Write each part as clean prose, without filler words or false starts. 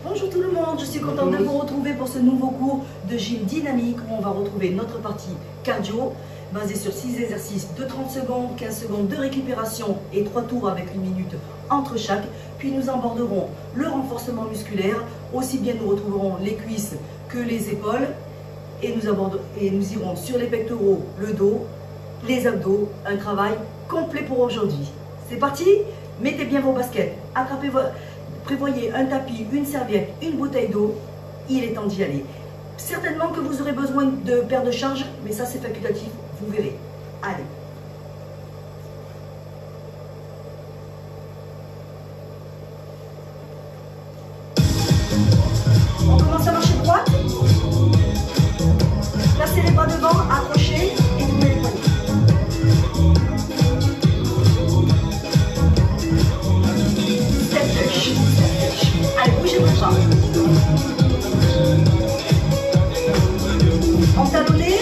Bonjour tout le monde, je suis contente de vous retrouver pour ce nouveau cours de gym dynamique où on va retrouver notre partie cardio basée sur 6 exercices de 30 secondes, 15 secondes de récupération et 3 tours avec 1 minute entre chaque. Puis nous aborderons le renforcement musculaire, aussi bien nous retrouverons les cuisses que les épaules et nous irons sur les pectoraux, le dos, les abdos, un travail complet pour aujourd'hui. C'est parti, mettez bien vos baskets, prévoyez un tapis, une serviette, une bouteille d'eau, il est temps d'y aller. Certainement que vous aurez besoin de paires de charge, mais ça c'est facultatif, vous verrez. Allez. On commence à marcher droite. Placez les bras devant, accrochez et tournez les poignets. Allez, bougez vos bras. Entalonnez.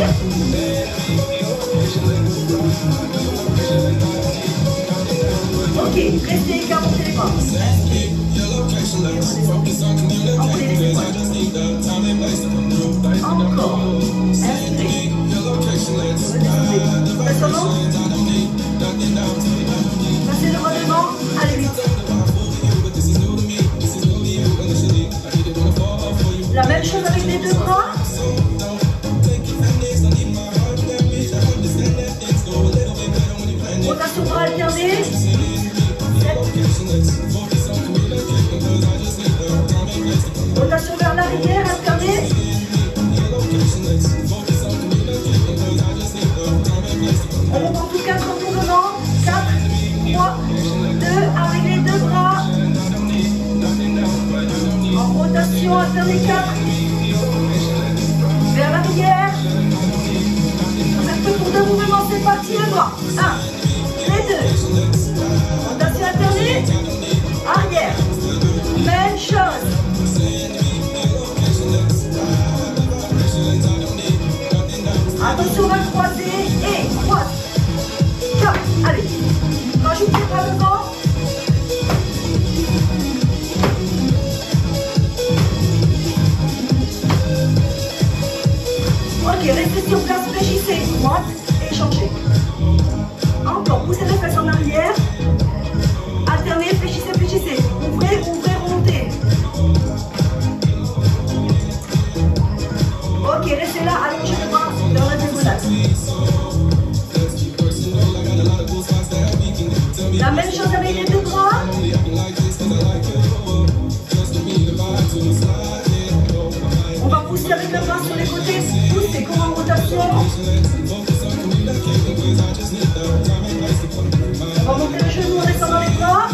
Ok, restez écartez les bras. Enroulez les épaules. Encore. Inspirez. Redescendez. Récemment. Passez le bras devant. Allez, vite. La même chose avec les deux bras. Rotation bras alternée. Rotation vers l'arrière alternée. On reprend tout 4 retournements. 4, 3, 2, avec les deux bras. En rotation alternée 4. Vers l'arrière. On fait pour 2 mouvements, c'est parti, le bras. 1, les 2. Rotation alternée. Arrière. Même chose. Attention, on va croiser et croise. 4. Allez. Rajoute les bras devant. Ok, restez sur place, fléchissez, droite et changez. Encore, poussez les fesses en arrière. Alternez, fléchissez, fléchissez. Ouvrez, ouvrez, remontez. Ok, restez là, allongez le bras dans la diagonale. La même chose avec les deux bras. On va pousser avec le bras sur les côtés. Poussez comme en rotation. On va monter le genou en descendant les bras.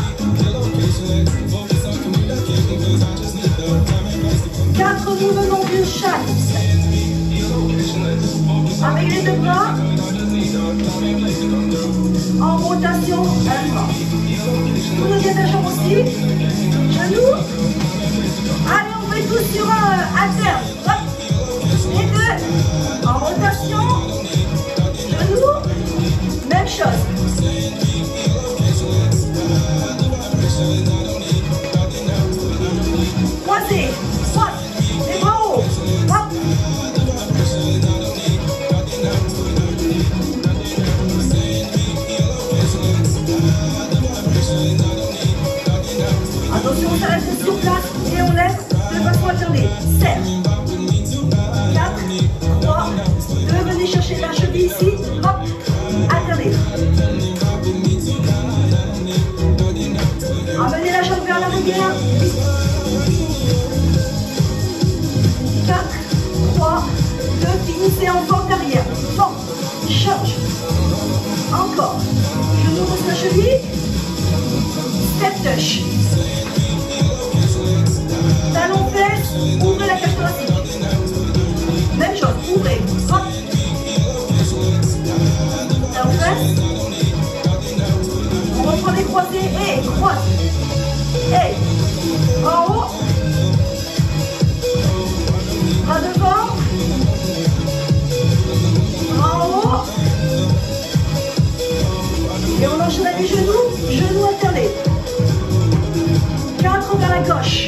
4 mouvements de chaque. Avec les deux bras. En rotation, un bras. Vous levez la jambe aussi. Genou. Allez, on fait tous sur un alterne. Hop. Les deux. En rotation. Genou. Même chose. Croisez. Droite. Les bras hauts. Hop. Attention, on s'arrête sur place et on laisse de façon alternée. 7, 4, 3, 2, venez chercher la cheville ici. Hop, alternez. Amenez la jambe vers l'arrière. 4, 3, 2, finissez en pente arrière. Pente, change. Encore. Genou sur la cheville. Step touch. Talon fesse, ouvrez la cage thoracique. Même chose, ouvrez. Hop. Talon fesse. On reprend les croisés et croise. Et en haut. Bras devant. Bras en haut. Et on enchaîne avec les genoux. Genoux alternés. 4 vers la gauche.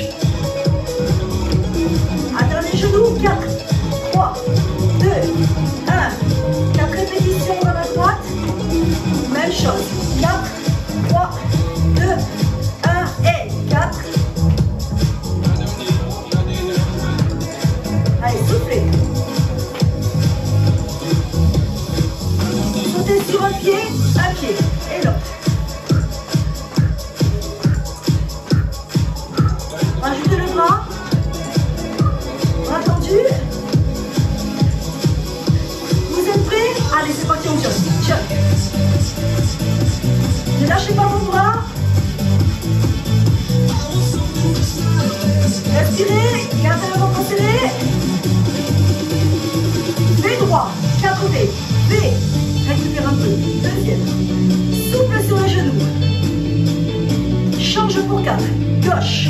gauche.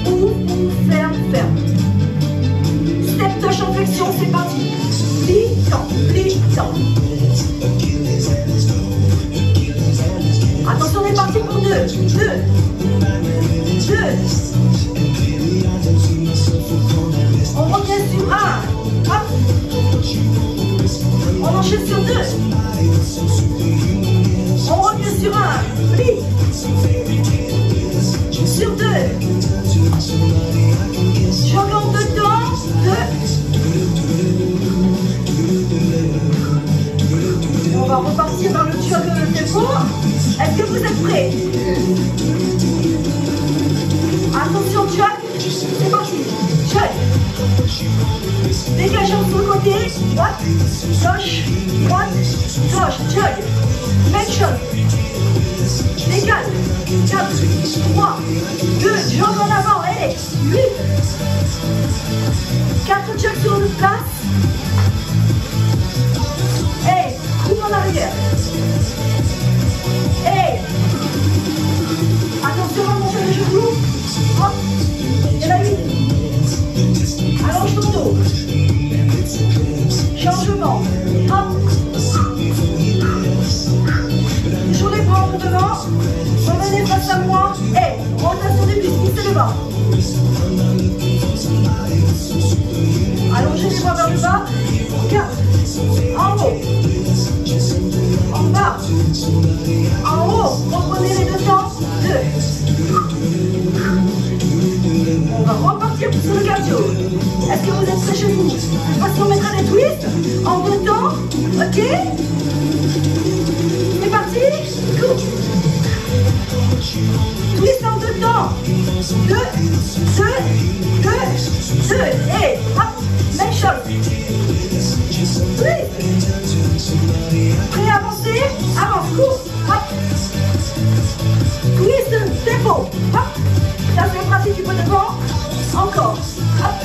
Ouvre, ferme, ferme. Step touch en flexion, c'est parti. Plie-temps, plie-temps. Attention, on est parti pour 2. 2. 2. On revient sur 1. Hop. On enchaîne sur 2. On revient sur 1. Plie. Sur 2. Je regarde dedans. 2. On va repartir dans le jog tempo. Est-ce que vous êtes prêts? Attention, jog. C'est parti. Jog. Dégageons sur le côté. Droite, gauche, droite, gauche. Jog. Même chose. Dégage. 4, 3, 2. Jog en avant. Allez. 8. 4 jogs sur une place. Et coupe en arrière. Et attention à monter les genoux. Hop. Et la 8. Allonge ton dos. Changement. Hop. Toujours les bras en devant. Revenez face à moi. Et rotation des cuisses. Poussez le bas. Allongez les bras vers le bas. 4. En haut. En bas. En haut. Reprenez les deux temps. 2. On va repartir sur le cardio. Est-ce que vous êtes prêts chez vous? Parce qu'on mettra des twists en deux temps. Ok? C'est parti. Coupe. Twist en deux temps. 2, 2, 2, 2. Et hop. Même chose. Twist. Prêt à avancer? Avance. Coupe. Hop. Twist. Tempo. Hop. Ça fait pratique du peu devant. Encore. Hop.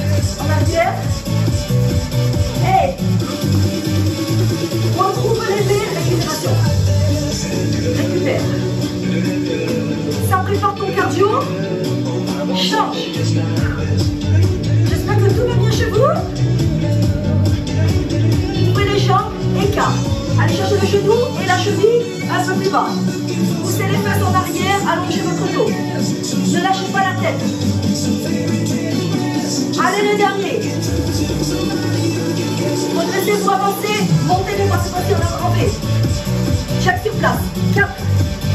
En arrière. Et retrouve l'été. Récupération. Récupère. Ça prépare ton cardio. Change. J'espère que tout va bien chez vous. Ouvrez les jambes. Écart. Allez chercher le genou et la cheville un peu plus bas. Poussez les fesses en arrière. Allongez votre dos. Ne lâchez pas la tête. Allez, le dernier. Redressez-vous, avancez. Montez les bras, c'est parti, on a crampé. Chaque sur place. 4,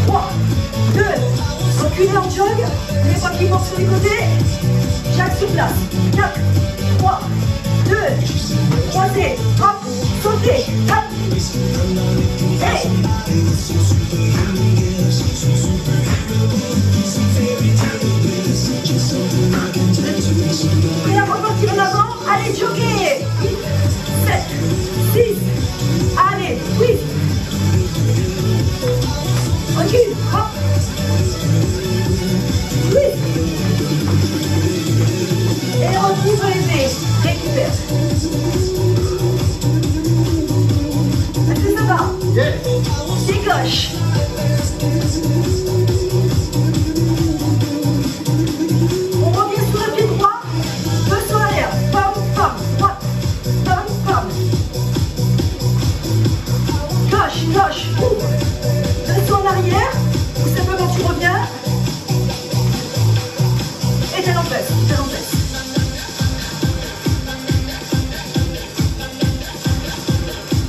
3, 2. Reculez en jog. Les bras qui montent sur les côtés. Chaque sur place. 4, 3, 2. Croisez. Hop. Sautez. Hop. Hey. Prêt à repartir en avant. Allez, jogger. 7, 6. Allez, oui. Recule. Hop. Oui. Et retrouve l'élevé. Récupère. Est-ce que ça va? Yes. Décoche. On revient sur le pied droit. Deux sur l'arrière. Pam, pam. Droite. Pam, pam. Gauche, gauche. Ouvre. Deux en arrière. Ou simplement tu reviens. Et t'es en place. T'es en place.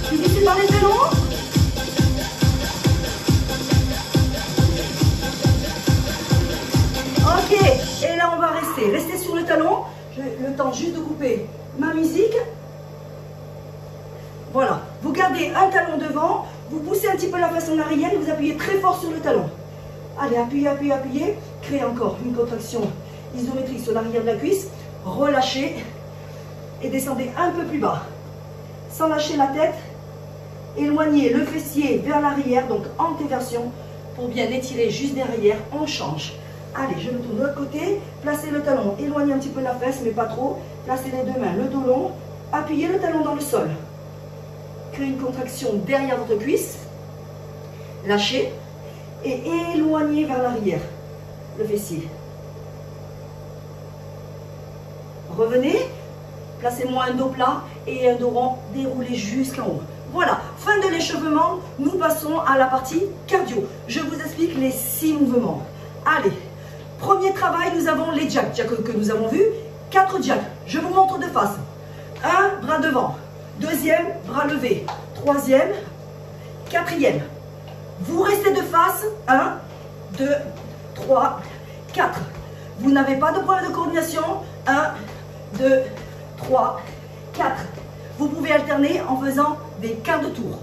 Finissez par les talons. Ok, et là on va rester. Restez sur le talon. J'ai le temps juste de couper ma musique. Voilà, vous gardez un talon devant, vous poussez un petit peu la face en arrière et vous appuyez très fort sur le talon. Allez, appuyez, appuyez, appuyez. Créez encore une contraction isométrique sur l'arrière de la cuisse. Relâchez et descendez un peu plus bas. Sans lâcher la tête, éloignez le fessier vers l'arrière, donc antéversion, pour bien étirer juste derrière. On change. Allez, je me tourne de l'autre côté. Placez le talon, éloignez un petit peu la fesse, mais pas trop. Placez les deux mains, le dos long. Appuyez le talon dans le sol. Créez une contraction derrière votre cuisse. Lâchez et éloignez vers l'arrière. le fessier. Revenez, placez-moi un dos plat et un dos rond, déroulez jusqu'en haut. Voilà, fin de l'échauffement, nous passons à la partie cardio. Je vous explique les 6 mouvements. Allez, premier travail, nous avons les jacks que nous avons vus. 4 jacks, je vous montre de face. 1, bras devant. Deuxième, bras levé. Troisième, quatrième. Vous restez de face. 1, 2, 3, 4. Vous n'avez pas de problème de coordination. 1, 2, 3, 4. Vous pouvez alterner en faisant des quarts de tour.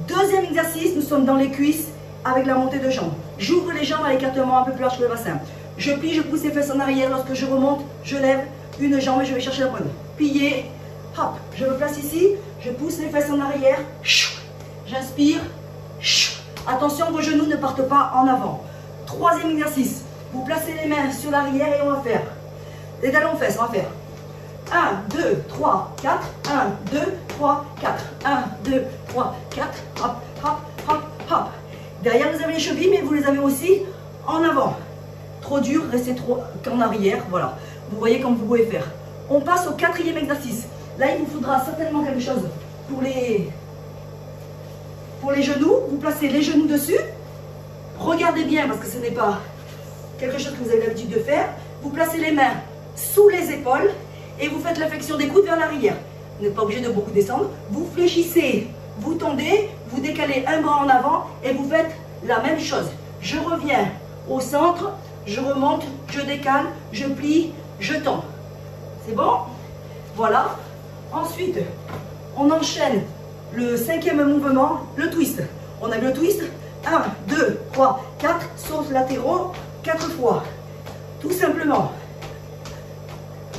Deuxième exercice, nous sommes dans les cuisses avec la montée de jambes. J'ouvre les jambes à l'écartement un peu plus large que le bassin. Je plie, je pousse les fesses en arrière. Lorsque je remonte, je lève une jambe et je vais chercher la pointe. Plier, hop, je me place ici, je pousse les fesses en arrière. J'inspire. Attention, vos genoux ne partent pas en avant. Troisième exercice, vous placez les mains sur l'arrière et on va faire les talons fesses, on va faire 1, 2, 3, 4, 1, 2, 3, 4, 1, 2, 3, 4, hop, hop, hop, hop. Derrière, vous avez les chevilles, mais vous les avez aussi en avant. Trop dur, restez trop qu'en arrière, voilà. Vous voyez comme vous pouvez faire. On passe au quatrième exercice. Là, il vous faudra certainement quelque chose pour les genoux. Vous placez les genoux dessus. Regardez bien, parce que ce n'est pas quelque chose que vous avez l'habitude de faire. Vous placez les mains sous les épaules et vous faites la flexion des coudes vers l'arrière. Vous n'êtes pas obligé de beaucoup descendre. Vous fléchissez, vous tendez, vous décalez un bras en avant et vous faites la même chose. Je reviens au centre, je remonte, je décale, je plie, je tends. C'est bon? Voilà. Ensuite, on enchaîne le cinquième mouvement, le twist. On a le twist. 1, 2, 3, 4, sauts latéraux, 4 fois. Tout simplement.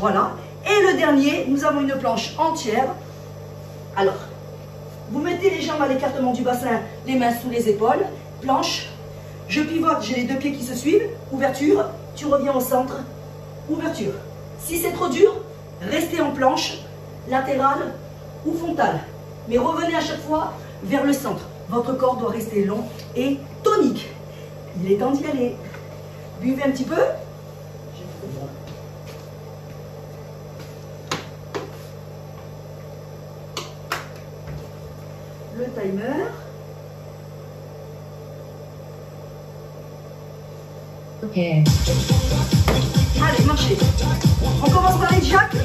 Voilà. Et le dernier, nous avons une planche entière. Alors, vous mettez les jambes à l'écartement du bassin, les mains sous les épaules. Planche. Je pivote, j'ai les deux pieds qui se suivent. Ouverture. Tu reviens au centre. Ouverture. Si c'est trop dur, restez en planche, latérale ou frontale. Mais revenez à chaque fois vers le centre. Votre corps doit rester long et tonique. Il est temps d'y aller. Buvez un petit peu. Le timer. Ok. Allez, marchez. On commence par les jacks. 3,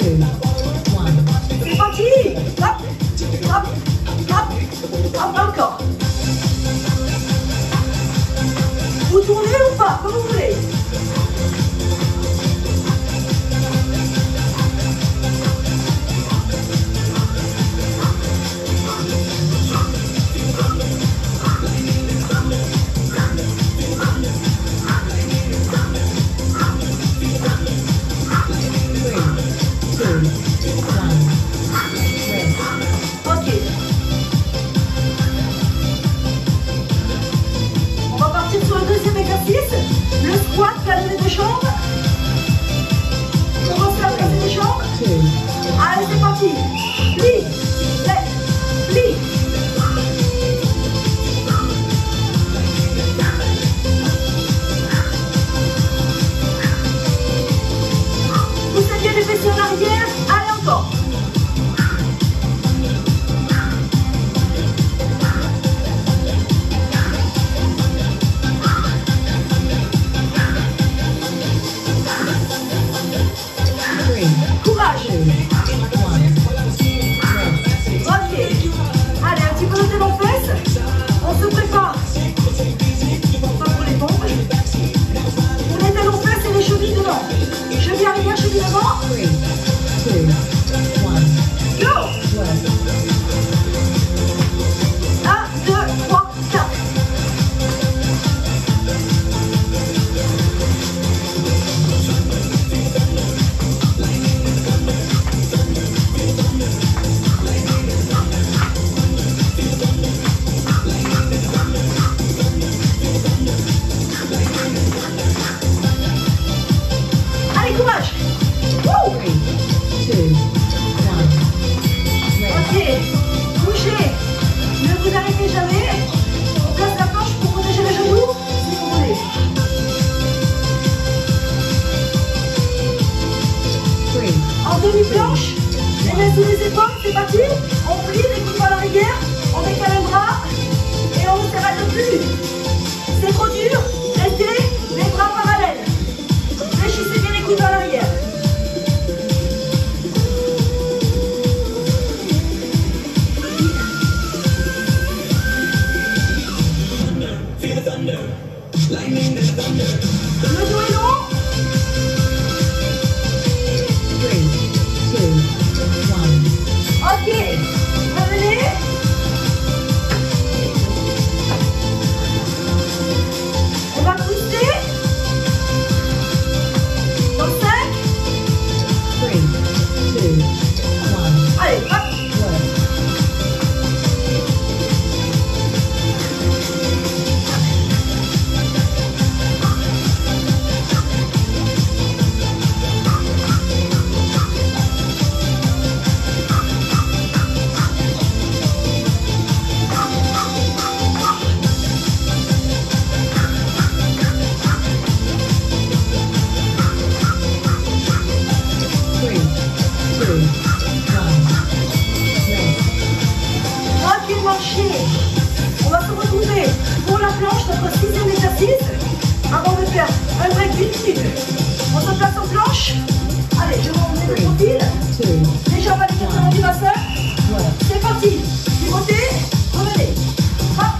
2, 1. C'est parti. Hop, hop, hop, hop, encore. Vous tournez ou pas, comme vous voulez. Le squat, la levée de jambes. Commencez à placer les jambes. Allez, c'est parti. Plie, lève, plie. Poussez bien les fessiers en arrière. Allez, encore. Courage. parti. On plie les coudes par l'arrière, on décale un bras et on ne s'arrête plus. C'est trop dur, restez les bras parallèles. Fléchissez bien les coudes par l'arrière. Le dos est long. 3, 2, 1. Ok, revenez. On va twister. Dans 5. 3, 2, 1. Allez, hop. Work. On va se retrouver pour la planche, notre 6e exercice, avant de faire un break d'une minute. On se place en planche. Allez, je m'en mets le profil. Les jambes à l'écartement du bassin. C'est parti. Du côté, revenez. Hop.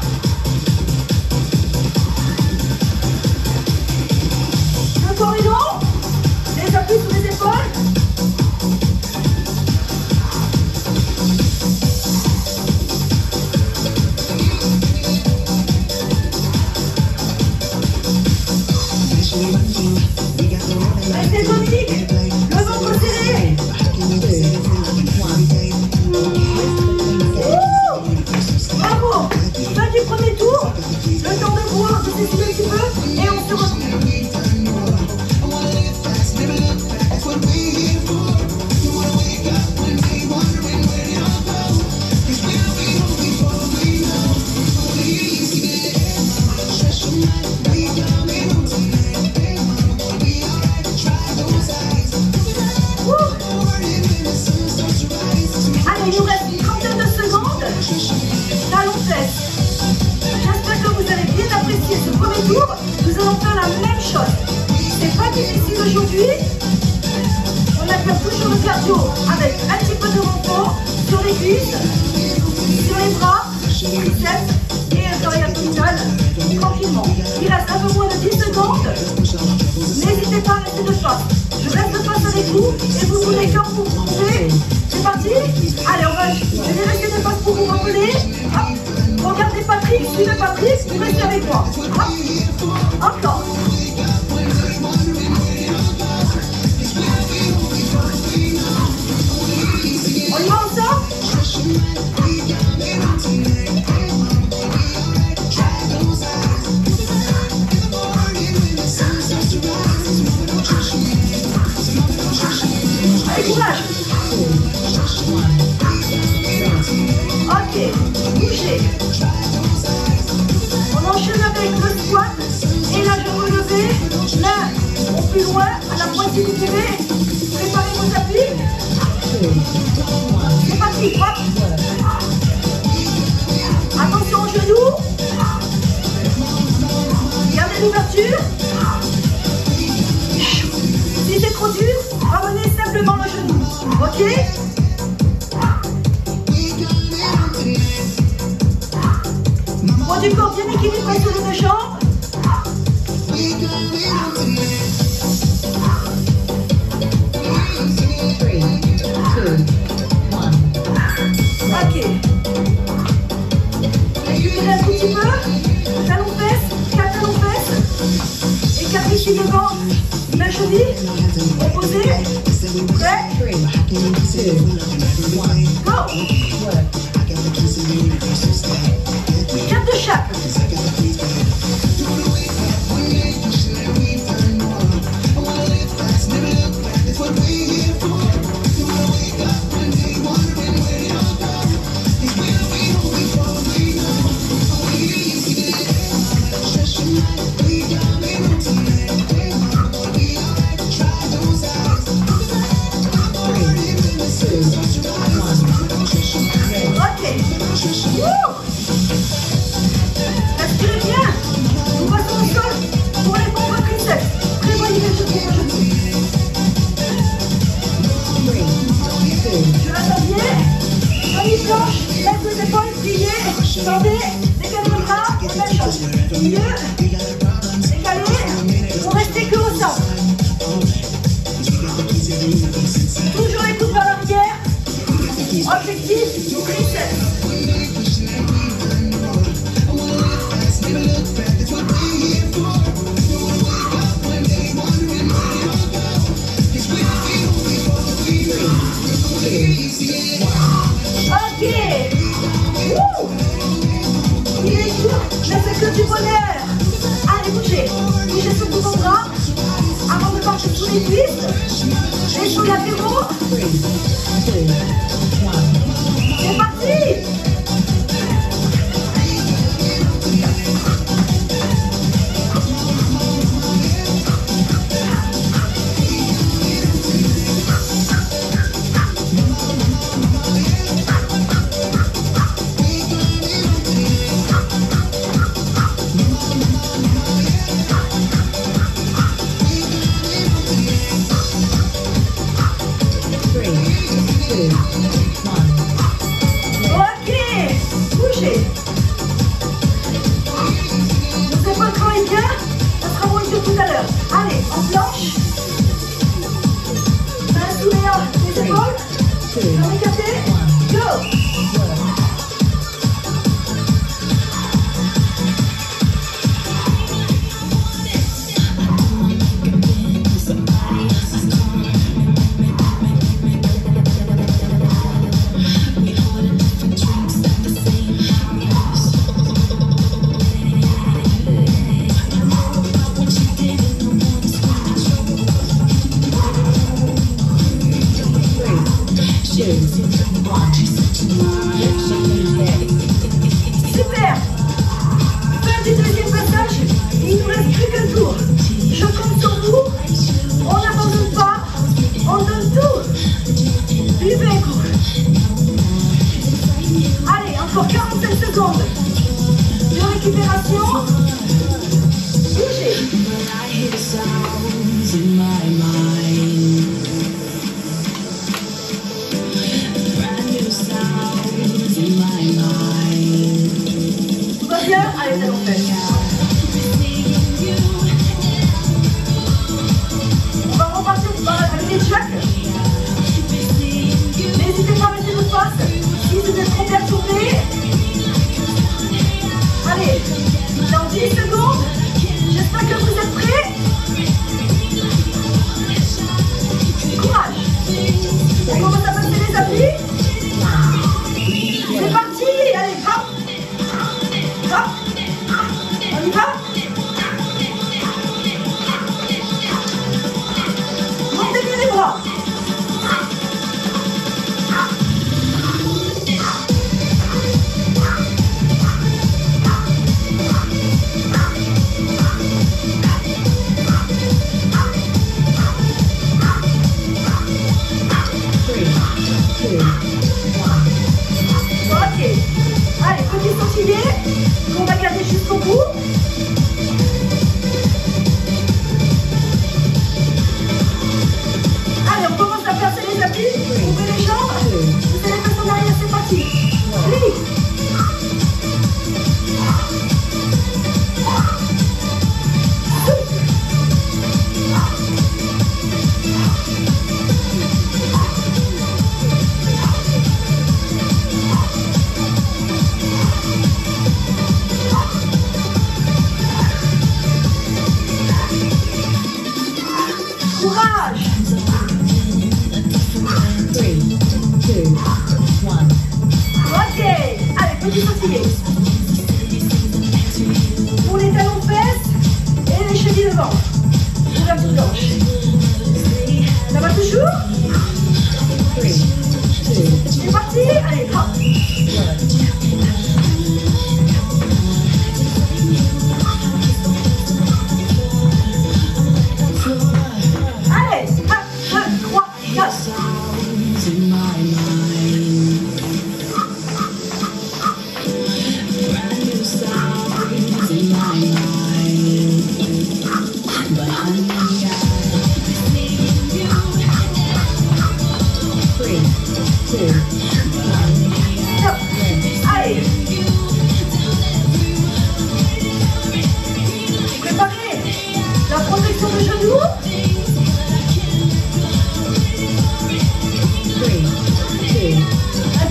Le corps est long. Les appuis sur les épaules. Restez tonique, le ventre serré. Bravo. Fin du premier tour, le temps de boire, de s'essuyer un petit peu et on se retrouve. Allez, il nous reste une trentaine de secondes. Talons fesses. J'espère que vous avez bien apprécié ce premier tour. Nous allons faire la même chose. C'est pas difficile aujourd'hui. On active toujours le cardio avec un petit peu de renfort sur les cuisses, sur les bras, les biceps et un travail abdominal tranquillement. Il reste un peu moins de 10 secondes. N'hésitez pas à rester de face. Je reste face avec vous et vous tournez quand vous pouvez. C'est parti. Allez, je vais rester de face pour vous rappeler. Hop. Regardez Patrick, suivez Patrick, vous restez avec moi. Hop. Encore. On y va ensemble? Allez, courage. Ok, bougez. On enchaîne avec le squat et la jambe relevée. L'un au plus loin, à la pointe du pied. Préparez vos appuis. C'est parti, hop. Attention aux genoux. Gardez l'ouverture. Si c'est trop dur, ramenez simplement le genou. Ok? Poids du corps bien équilibré sur les deux jambes. Ok. Récupérez un tout petit peu. Talons fesses, 4 talons fesses. Écartez ici devant. Main cheville. Opposé. Prêt. 3, 2, 1. Go. 4 de chaque. Objectif, triceps. Ok. Wouh. Il est dur, mais c'est que du bonheur. Allez, bougez. Bougez sur tous vos bras. Avant de partir sous les cuisses. Les joues l'apéro. 3, 2, 1. C'est parti. Ok, bougez. Vous savez pas quand il vient, ça sera moins dur tout à l'heure. Allez, en planche. Main sous les épaules. Jambes écartées. Go. Super. Fin du deuxième passage. Il nous reste plus qu'un tour. Je compte sur vous. On n'abandonne pas. On donne tout. Buvez un coup. Allez, encore 45 secondes de récupération. Bougez. Tout va bien? Allez, c'est l'enfer. On va repartir avec des chucks. N'hésitez pas à mettre vos passes. Si vous êtes trop perturbés. Allez, dans 10 secondes. J'espère que vous êtes prêts. Courage. On commence à passer les appuis. C'est parti. Allez, hop. Hop. On y va. Montez bien les bras. Ok. Allez, petit sautillé qu'on va garder jusqu'au bout. Allez, on commence à passer les appuis. Ouvrez les jambes. Vous allez passer en arrière, c'est parti. Plie. Courage. 3, 2, 1. Ok. Allez, petit sautillé. Pour les talons fesses et les chevilles devant. Pour la petite planche. Ça va toujours? 3, 2, C'est parti. Allez, hop. 1. Allez, 1, 2, 3, 4. Stop. Allez. Préparez la protection de genoux. 3, 2,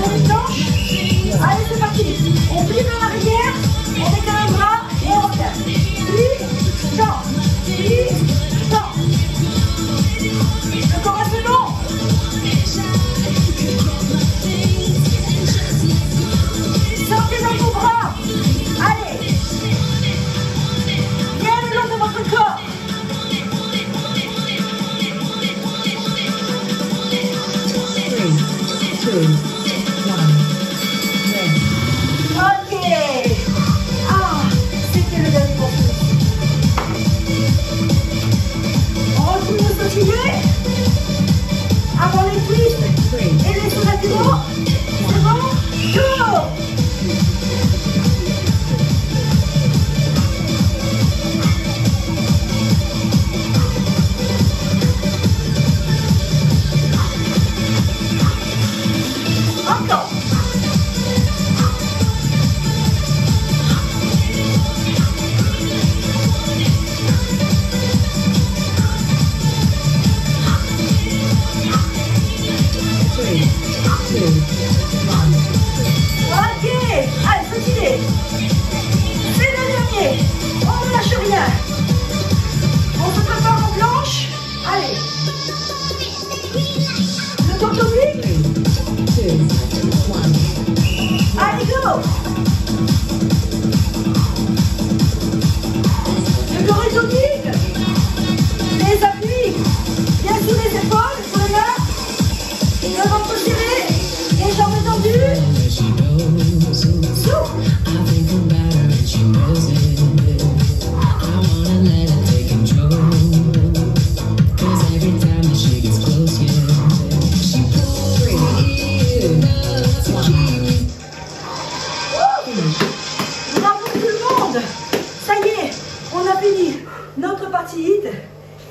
partie hit,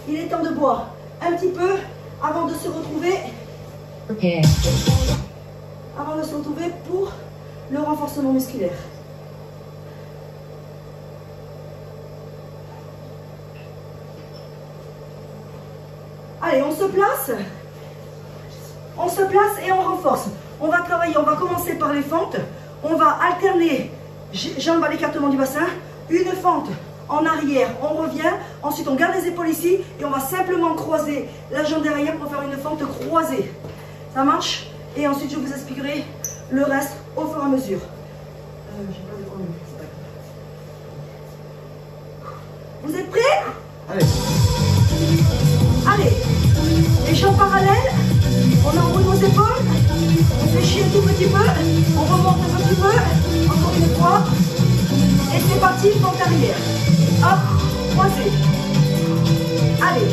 il est temps de boire un petit peu avant de se retrouver. Prepare. Avant de se retrouver pour le renforcement musculaire. Allez, on se place et on renforce. On va travailler, on va commencer par les fentes. On va alterner jambes à l'écartement du bassin, une fente en arrière, on revient. Ensuite, on garde les épaules ici et on va simplement croiser la jambe derrière pour faire une fente croisée. Ça marche? Et ensuite, je vous expliquerai le reste au fur et à mesure. J'ai pas de problème, c'est pas grave. Vous êtes prêts? Allez. Allez, les jambes parallèles, on enroule nos épaules, on fléchit un tout petit peu, on remonte un petit peu, encore une fois, et c'est parti, fente arrière. Hop, croisé. Allez.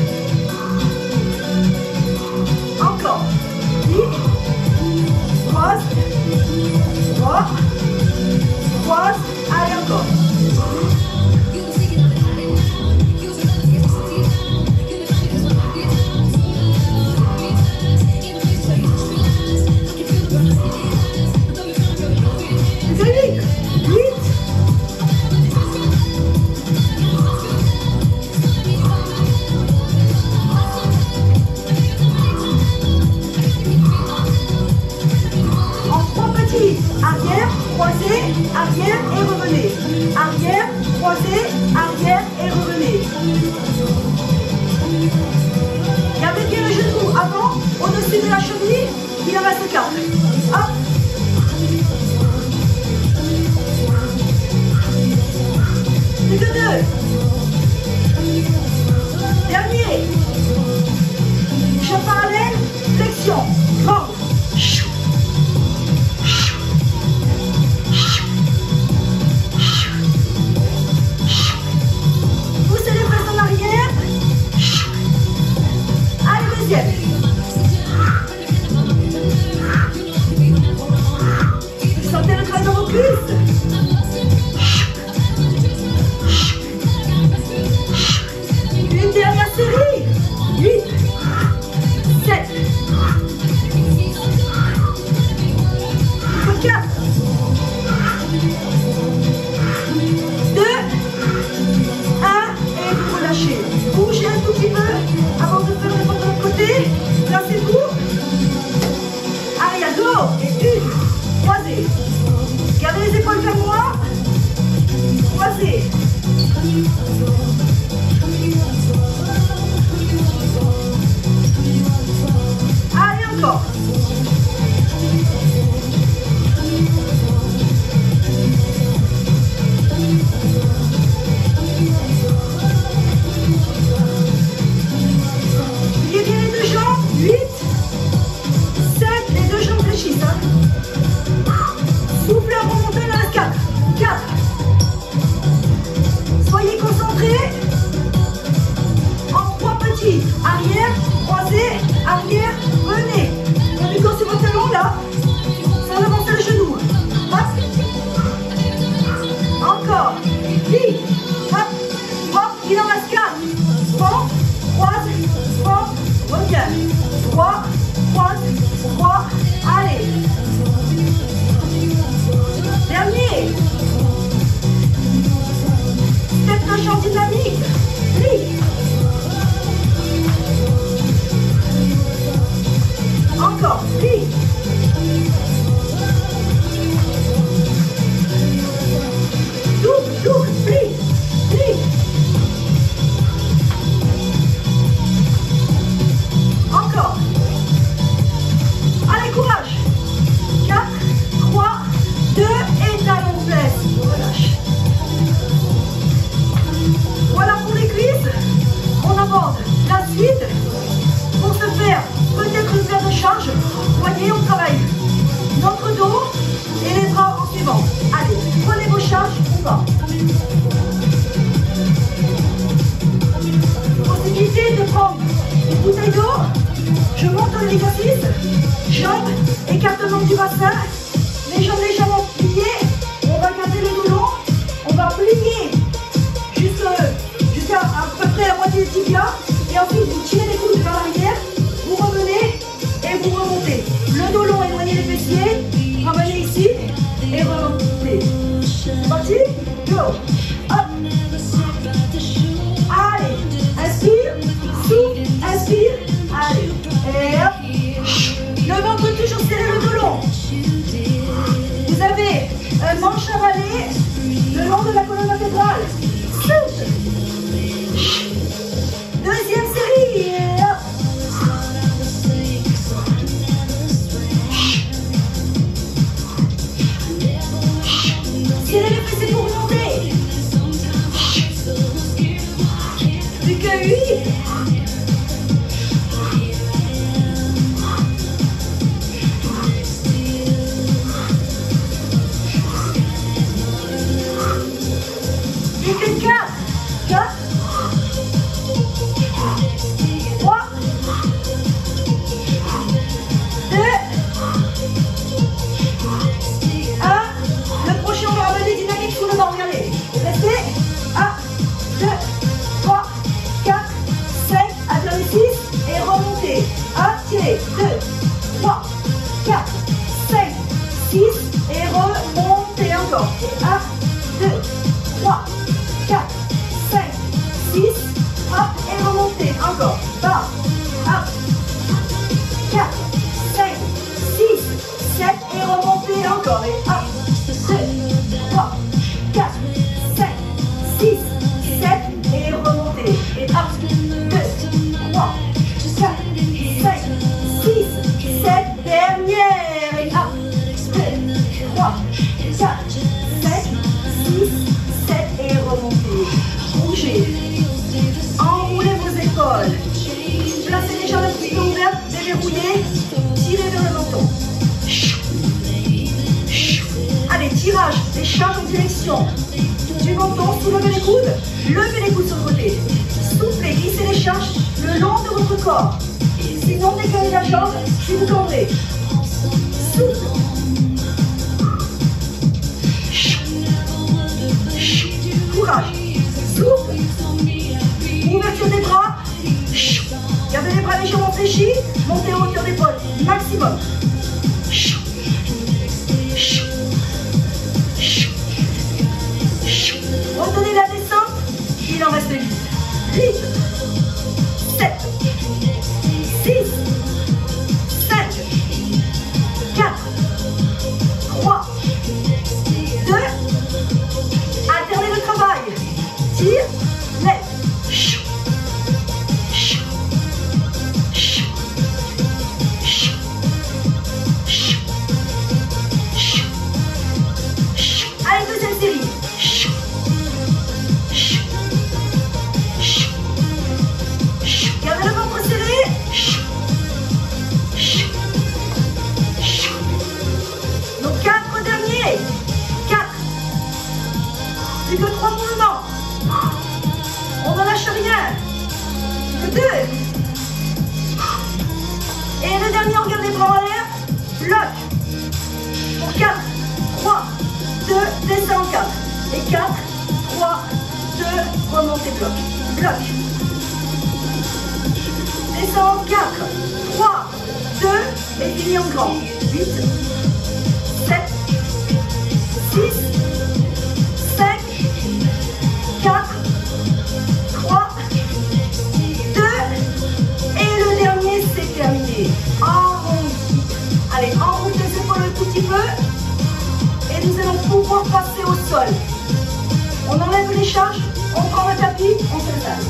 Encore. Croise, droit, croise, allez encore. Arrière et revenez. Arrière, croisez, arrière et revenez. Gardez bien le genou avant, au-dessus de la cheville, il en reste 4. Hop. Plus que 2. Dernier. Jambes parallèles, flexion, grande. Sentez le travail dans vos cuisses. Une dernière série. 8, 7, 4, 2, 1 et vous relâchez. Bougez un tout petit peu avant de faire le de l'autre côté. Placez-vous. Arrière, go. Et une. Croisez. Gardez les épaules vers moi. Croisez. Allez, encore. Pliez bien les deux jambes. 8, 7, les deux jambes fléchissent. Hein. Soufflez en remontant, il en reste 4. 4. Soyez concentrés. En 3 petits. Arrière, croisez, arrière, venez. On du corps sur votre talon là. Sans avancer le genou. Hop. Encore. Plie. Hop. Hop. Il en reste 4. Prends, croise, prends, reviens. 3, croise, 3. Allez. Dernier. Step de champ dynamique. Plie. Encore. Plie. Double, double. Plie. Plie. Encore. Allez, courage. 4, 3, 2 et talon fesse. Relâche. Voilà pour les cuisses. On aborde la suite. Pour se faire peut-être une paire de charge, voyez, on travaille notre dos et les bras en suivant. Allez, prenez vos charges, on va. Possibilité de prendre une bouteille d'eau. Je monte l'exercice. Jambes, écartement du bassin. Les jambes légèrement pliées. On va garder le dos long. On va plier jusqu'à à peu près à moitié bien. Et ensuite, vous tirez les coudes vers l'arrière. Vous revenez et vous remontez. Le dos long, éloignez les fessiers. Revenez ici et remontez. C'est parti? Go. Hop. Allez. Inspire. Souffle. Inspire. Allez. Et hop. Le ventre toujours serré, le dos long. Vous avez un manche à balai le long de la colonne vertébrale. Souffle. Deuxième série. Et hop. Tirez les fessiers pour remonter. Plus que 8. Plus que 4. 4. 3. 2. 1. Le prochain, on va ramener dynamique sous le banc. Regardez. Restez. 1, 2, 3, 4, 5. Attendez 6. Et remontez. 1, tirez. 2, 3, 4, 5, 6. Et remontez encore. 1, 2, 3, 4, 5, 6. Hop. Et remontez. Encore. Bas. 1, 4, 5, 6, 7. Et remontez encore. Et 1, 2, 3, 4, 5, 6, 7. Et remontez. Et 1, 2, 3, 4, 5, 6, 7. Dernière. Et 1, 2, 3, 4, 5, 6, 7. Et remontez. Bougez. Enroulez vos épaules. Placez les jambes un petit peu ouvertes, déverrouillez. Tirez vers le menton. Allez, tirage, des charges en direction du menton. Soulevez les coudes. Levez les coudes sur le côté. Soufflez, glissez les charges le long de votre corps. Sinon, décalez la jambe si vous tendrez. Souffle. Courage. Souffle. Ouverture des bras. Gardez les bras légèrement fléchis. Montez en hauteur d'épaule. Maximum. Retenez la descente. Il en reste 8. 8. 7. 6. 5. 4. 3. 2. Alternez le travail. Tire. Lève. Allez, deuxième série. Gardez le ventre serré. Nos 4 derniers. 4. Plus que 3 mouvements. On ne lâche rien. Plus que 2. Et le dernier, on garde les bras en l'air. Bloc. Pour 4, 3, 2, descend en 4. Et 4, 3, 2, remontez bloc. Bloc. Descend en 4, 3, 2, et fini en grand. 8, 7, 6, 5, 4, 3, 2, et le dernier, c'est terminé. Enroulez. Allez, enroulez les épaules un tout petit peu. Et nous allons pouvoir passer au sol. On enlève les charges, on prend le tapis, on s'installe.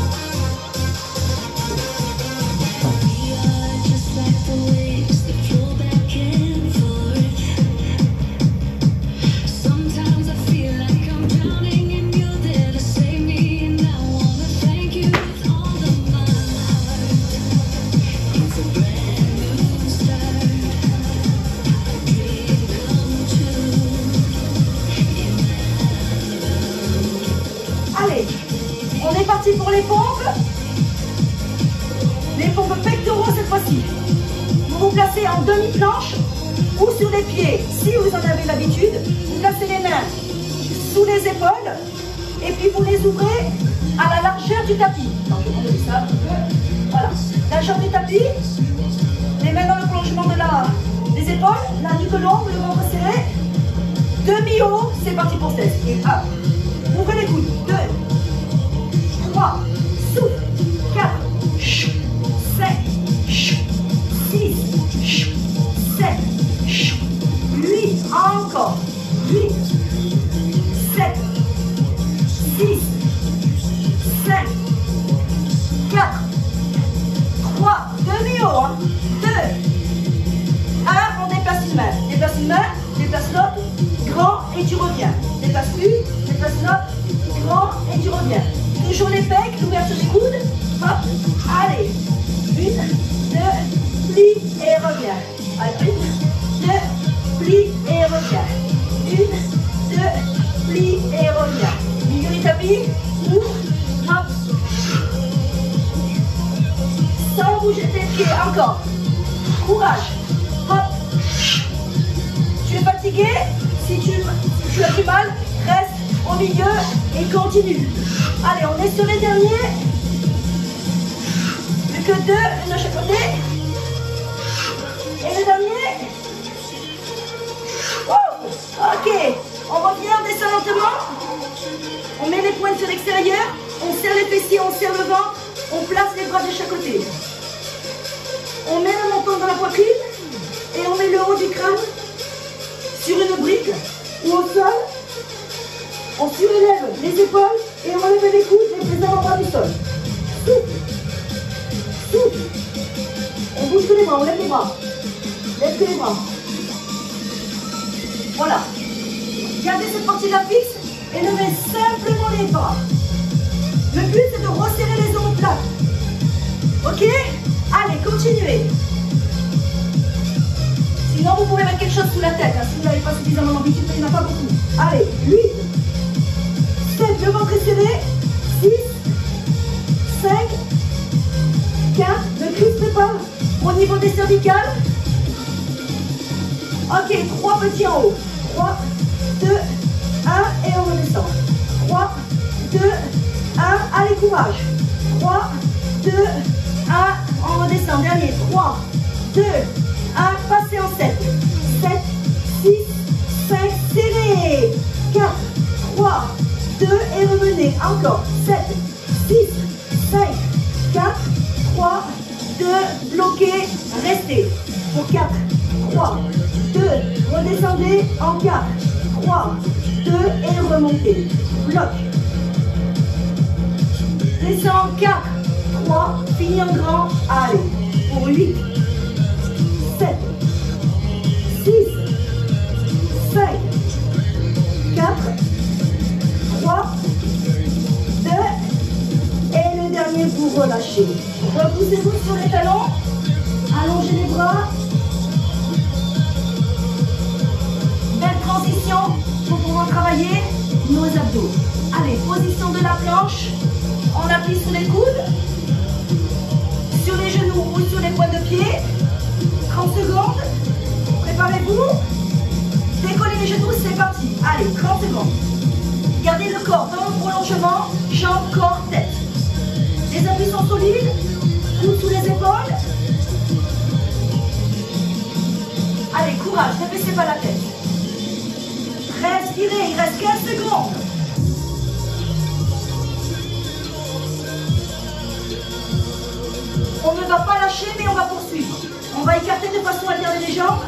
Allez, on est parti pour les pompes. Les pompes pectoraux cette fois-ci. Vous vous placez en demi-planche ou sur les pieds. Si vous en avez l'habitude, vous placez les mains sous les épaules et puis vous les ouvrez à la largeur du tapis. Alors, je vais enlever ça un petit peu. Voilà, largeur du tapis. Les mains dans le prolongement des épaules, la nuque longue, le ventre serré. Demi-haut, c'est parti pour 16. Et 1. Ouvrez les coudes. 2, 3, souffle. 4, 5, 6, 7, 8. Encore. 8, 7, 6, 5, 4, 3, demi-haut, 2, 1, on déplace une main, déplace l'autre, grand et tu reviens. Déplace une, déplace l'autre, grand et tu reviens. Toujours les pecs, l'ouverture des coudes, hop, allez, 1, 2, plie et reviens. Allez, 1, 2, plie et reviens. 1, 2, plie et reviens. Milieu du tapis, ouvre, hop. Sans bouger tes pieds, encore. Courage, hop. Tu es fatigué? Si tu as du mal, reste au milieu et continue. Allez, on est sur les derniers. Plus que 2, une de chaque côté. Et le dernier. Oh, ok, on revient, on descend lentement. On met les poings sur l'extérieur. On serre les fessiers, on serre le ventre. On place les bras de chaque côté. On met le menton dans la poitrine. Et on met le haut du crâne sur une brique ou au sol. On surélève les épaules et on relève les coudes, les pieds avant du sol. Souffle. Souffle. On bouge que les bras, on lève les bras. Lève que les bras. Voilà. Gardez cette partie-là fixe et levez simplement les bras. Le but c'est de resserrer les omoplates. Ok? Allez, continuez. Sinon, vous pouvez mettre quelque chose sous la tête. Hein, si vous n'avez pas suffisamment d'amplitude, il n'y en a pas beaucoup. Allez, 8, 7, le ventre est serré. 6, 5, 4, ne crispe pas au niveau des cervicales. Ok, 3 petits en haut. 3, 2, 1 et on redescend. 3, 2, 1, allez, courage. 3, 2, 1, on redescend. Dernier, 3, 2, 1, passez en 7, 7, 6, 5, serrez, 4, 3, 2 et revenez, encore, 7, 6, 5, 4, 3, 2, bloquez, restez, pour 4, 3, 2, redescendez, en 4, 3, 2 et remontez, bloc, descend, 4, 3, fini en grand, allez, pour 8, 7, 6, 5, 4, 3, 2, et le dernier pour relâcher. Repoussez-vous sur les talons, allongez les bras. Belle transition pour pouvoir travailler nos abdos. Allez, position de la planche, on appuie sur les coudes, sur les genoux ou sur les pointes de pied. 30 secondes, préparez-vous, décollez les genoux, c'est parti. Allez, 30 secondes. Gardez le corps dans le prolongement, jambes, corps, tête. Les appuis sont solides, coudes sous les épaules. Allez, courage, ne baissez pas la tête. Respirez, il reste 15 secondes. On ne va pas lâcher, mais on va poursuivre. On va écarter de façon à alterner les jambes.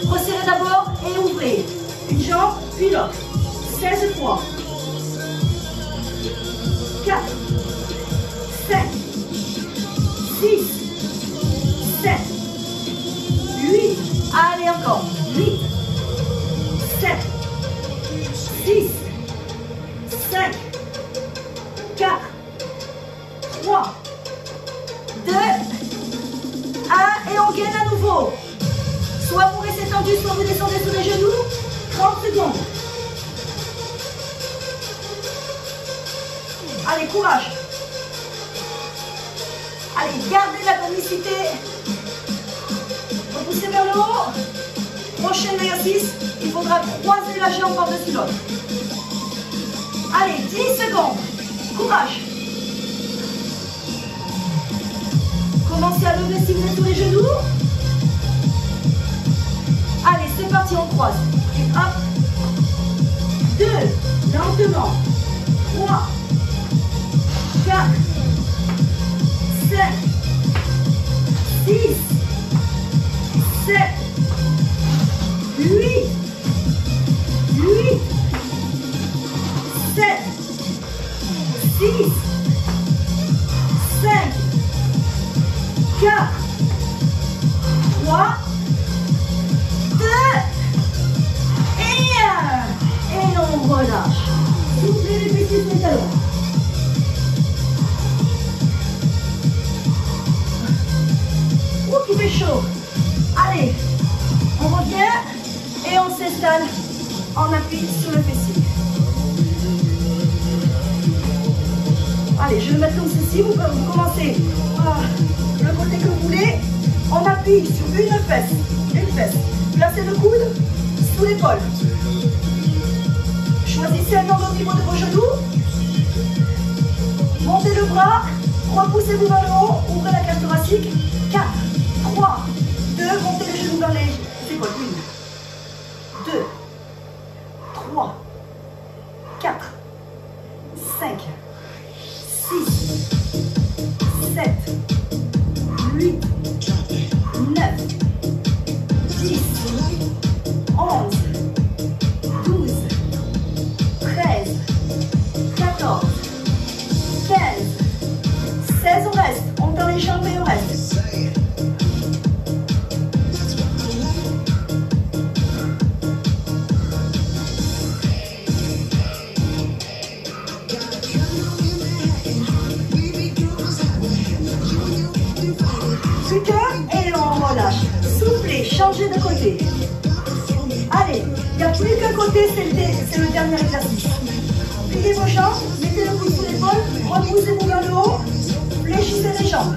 Resserrez d'abord et ouvrez. Une jambe, puis l'autre. 16 fois. 4, 5, 6, 7, 8. Allez, encore. 8, 7, 6, 5, 4, 3, 2, 1 et on gaine à nouveau. Soit vous restez tendu, soit vous descendez sur les genoux. 30 secondes. Allez, courage. Allez, gardez la tonicité. Repoussez vers le haut. Prochain exercice, il faudra croiser la jambe par-dessus l'autre. Allez, 10 secondes. Courage. Commencez à lever s'il vous plaît tous les genoux. Allez, c'est parti, on croise. Et hop. 2, lentement. 3, 4, 5, 6, 7, 8, 7, 6, 5, 4, 3, 2, et 1. Et on relâche. Soufflez les fessiers sur les talons. Ouh, qui fait chaud. Allez, on revient et on s'installe en appui sur le fessier. Allez, je vais le mettre comme ceci. Vous commencez le côté que vous voulez. On appuie sur une fesse. Placez le coude sous l'épaule. Choisissez un angle au niveau de vos genoux. Montez le bras. Repoussez-vous vers le haut. Ouvrez la cage thoracique. 4, 3, 2. Montez les genoux vers les épaules. 1, 2, 3, 4, 5, 6, 7, 8, 9, 10, 11, 12, 13, 14, 15, 16, on reste. On tend les jambes et on reste. Et on relâche. Soufflez, changez de côté. Allez, il n'y a plus qu'un côté, c'est le dernier exercice. Pliez vos jambes, mettez le coude sous l'épaule, repoussez-vous vers le haut, fléchissez les jambes.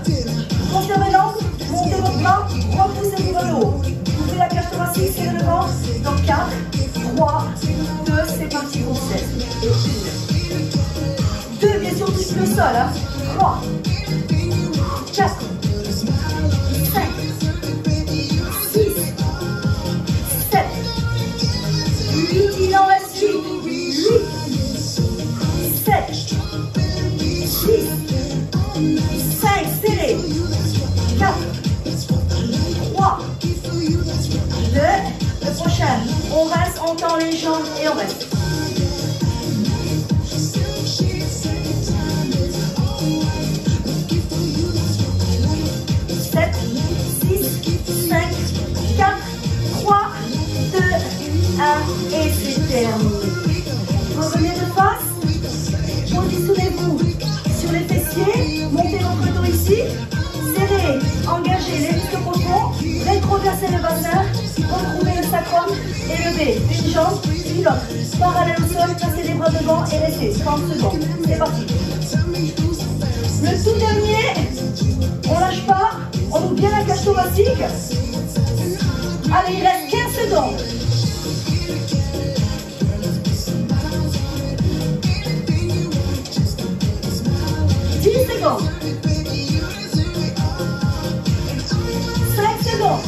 Conservez l'angle, montez votre bras, repoussez-vous vers le haut. Ouvrez la cage thoracique, serrez le ventre. Dans 4, 3, 2, c'est parti pour 7. Et 1. 2, bien sûr, touche le sol. 3, 4, 5, 6, 7, 8, il en reste 8, 7, 6, 5, serré, 4, 3, 2, le prochain, on reste, on tend les jambes et on reste. 7, 6, 5, 4, 3, 2, 1 et c'est terminé. Revenez de face, positionnez-vous sur les fessiers, montez votre dos ici, serrez, engagez les muscles profonds, rétroversez le bassin, retrouvez le sacrum et levez une jambe, puis l'autre. Parallèle au sol, placez les bras devant et restez 30 secondes. C'est parti. Le tout dernier, on lâche pas, on ouvre bien la cage thoracique. Allez, il reste 15 secondes. 10 secondes. 5 secondes.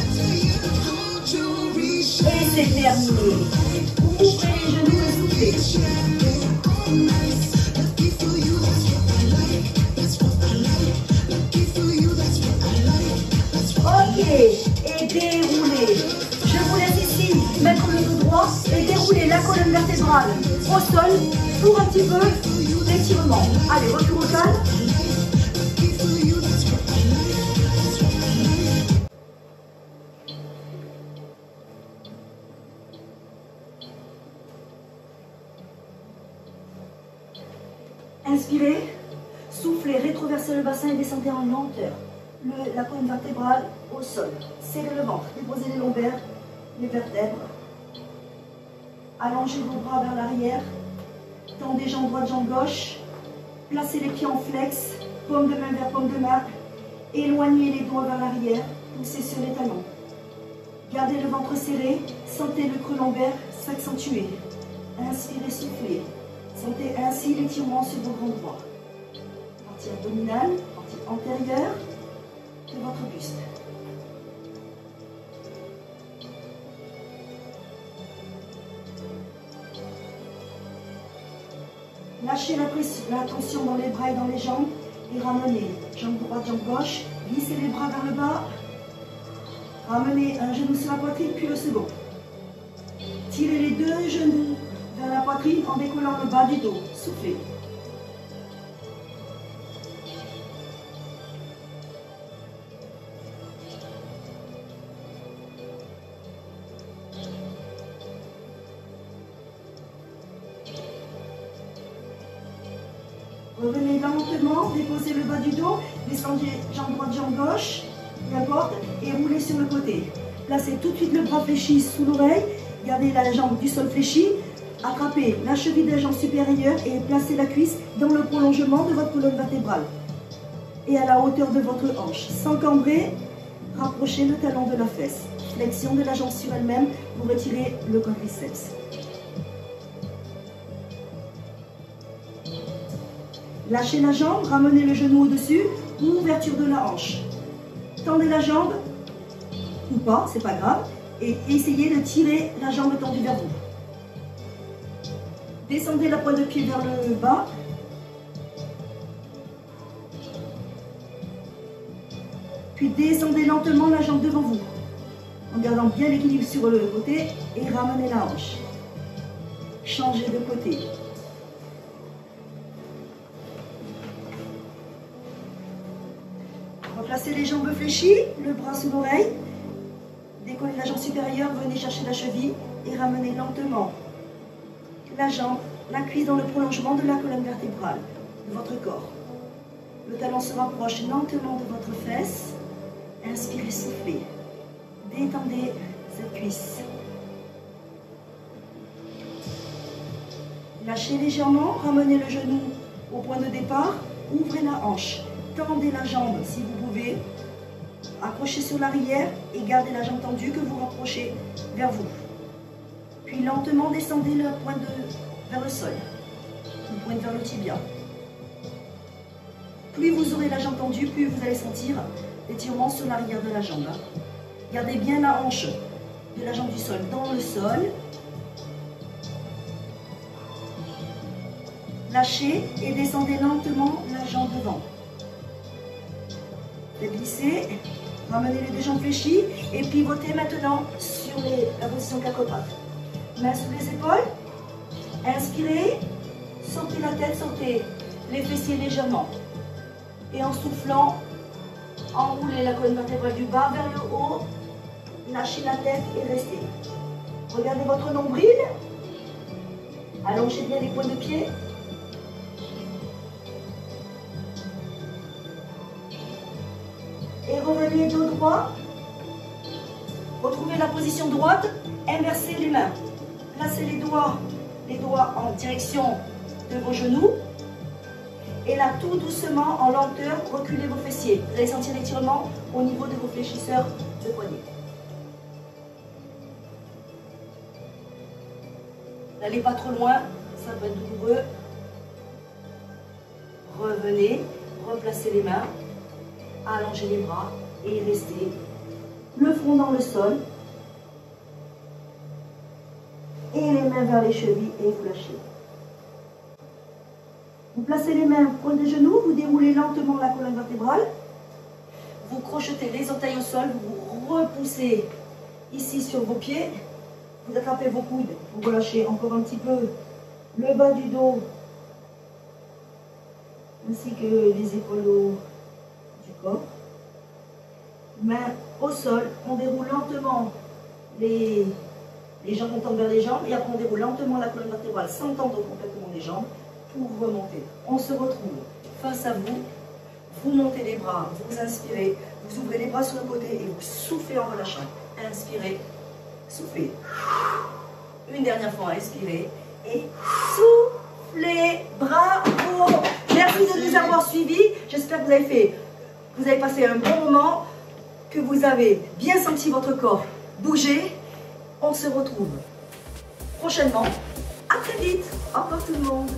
Et c'est terminé. Ouvrez les genoux et soufflez. Ok, et déroulez. Je vous laisse ici mettre le dos droit et dérouler la colonne vertébrale au sol pour un petit peu d'étirement. Allez, retour au calme. Inspirez, soufflez, rétroversez le bassin et descendez en lenteur. La colonne vertébrale au sol. Serrez le ventre, déposez les lombaires, les vertèbres. Allongez vos bras vers l'arrière. Tendez jambe droite, jambe gauche. Placez les pieds en flex, paume de main vers paume de main. Éloignez les doigts vers l'arrière, poussez sur les talons. Gardez le ventre serré, sentez le creux lombaire s'accentuer. Inspirez, soufflez. Sentez ainsi l'étirement sur vos grands bras. abdominale, partie antérieure de votre buste. Lâchez la tension dans les bras et dans les jambes et ramenez. Jambe droite, jambe gauche. Glissez les bras vers le bas. Ramenez un genou sur la poitrine, puis le second. Tirez les deux genoux vers la poitrine en décollant le bas du dos. Soufflez. Revenez lentement, déposez le bas du dos, descendez jambe droite, jambe gauche, n'importe, et roulez sur le côté. Placez tout de suite le bras fléchi sous l'oreille, gardez la jambe du sol fléchie, attrapez la cheville de la jambe supérieure et placez la cuisse dans le prolongement de votre colonne vertébrale et à la hauteur de votre hanche. Sans cambrer, rapprochez le talon de la fesse. Flexion de la jambe sur elle-même pour retirer le quadriceps. Lâchez la jambe, ramenez le genou au-dessus, ouverture de la hanche. Tendez la jambe, ou pas, c'est pas grave, et essayez de tirer la jambe tendue vers vous. Descendez la pointe de pied vers le bas. Puis descendez lentement la jambe devant vous, en gardant bien l'équilibre sur le côté et ramenez la hanche. Changez de côté. Replacez les jambes fléchies, le bras sous l'oreille. Décollez la jambe supérieure, venez chercher la cheville et ramenez lentement la jambe, la cuisse dans le prolongement de la colonne vertébrale de votre corps. Le talon se rapproche lentement de votre fesse. Inspirez, soufflez. Détendez cette cuisse. Lâchez légèrement, ramenez le genou au point de départ, ouvrez la hanche. Tendez la jambe si vous pouvez, accrochez sur l'arrière et gardez la jambe tendue que vous rapprochez vers vous. Puis lentement descendez la pointe vers le sol, une pointe vers le tibia. Plus vous aurez la jambe tendue, plus vous allez sentir l'étirement sur l'arrière de la jambe. Gardez bien la hanche de la jambe du sol dans le sol. Lâchez et descendez lentement la jambe devant. Glissez, ramenez les deux jambes fléchies et pivotez maintenant sur la position 4 pattes. Mains sous les épaules, inspirez, sortez la tête, sortez les fessiers légèrement. Et en soufflant, enroulez la colonne vertébrale du bas vers le haut, lâchez la tête et restez. Regardez votre nombril, allongez bien les points de pied. Et revenez dos droit. Retrouvez la position droite. Inversez les mains. Placez les doigts en direction de vos genoux. Et là, tout doucement, en lenteur, reculez vos fessiers. Vous allez sentir l'étirement au niveau de vos fléchisseurs de poignets. N'allez pas trop loin, ça peut être douloureux. Revenez, replacez les mains. Allongez les bras et restez le front dans le sol et les mains vers les chevilles et vous lâchez. Vous placez les mains pointe des genoux, vous déroulez lentement la colonne vertébrale, vous crochetez les orteils au sol, vous repoussez ici sur vos pieds, vous attrapez vos coudes, vous relâchez encore un petit peu le bas du dos ainsi que les épaules du corps. Mains au sol, on déroule lentement les jambes, on tend vers les jambes et après on déroule lentement la colonne vertébrale sans tendre complètement les jambes pour remonter. On se retrouve face à vous, vous montez les bras, vous inspirez, vous ouvrez les bras sur le côté et vous soufflez en relâchant. Inspirez, soufflez. Une dernière fois, inspirez et soufflez. Bravo! Merci de nous avoir suivis. J'espère que vous avez passé un bon moment, que vous avez bien senti votre corps bouger. On se retrouve prochainement. À très vite. Au revoir tout le monde.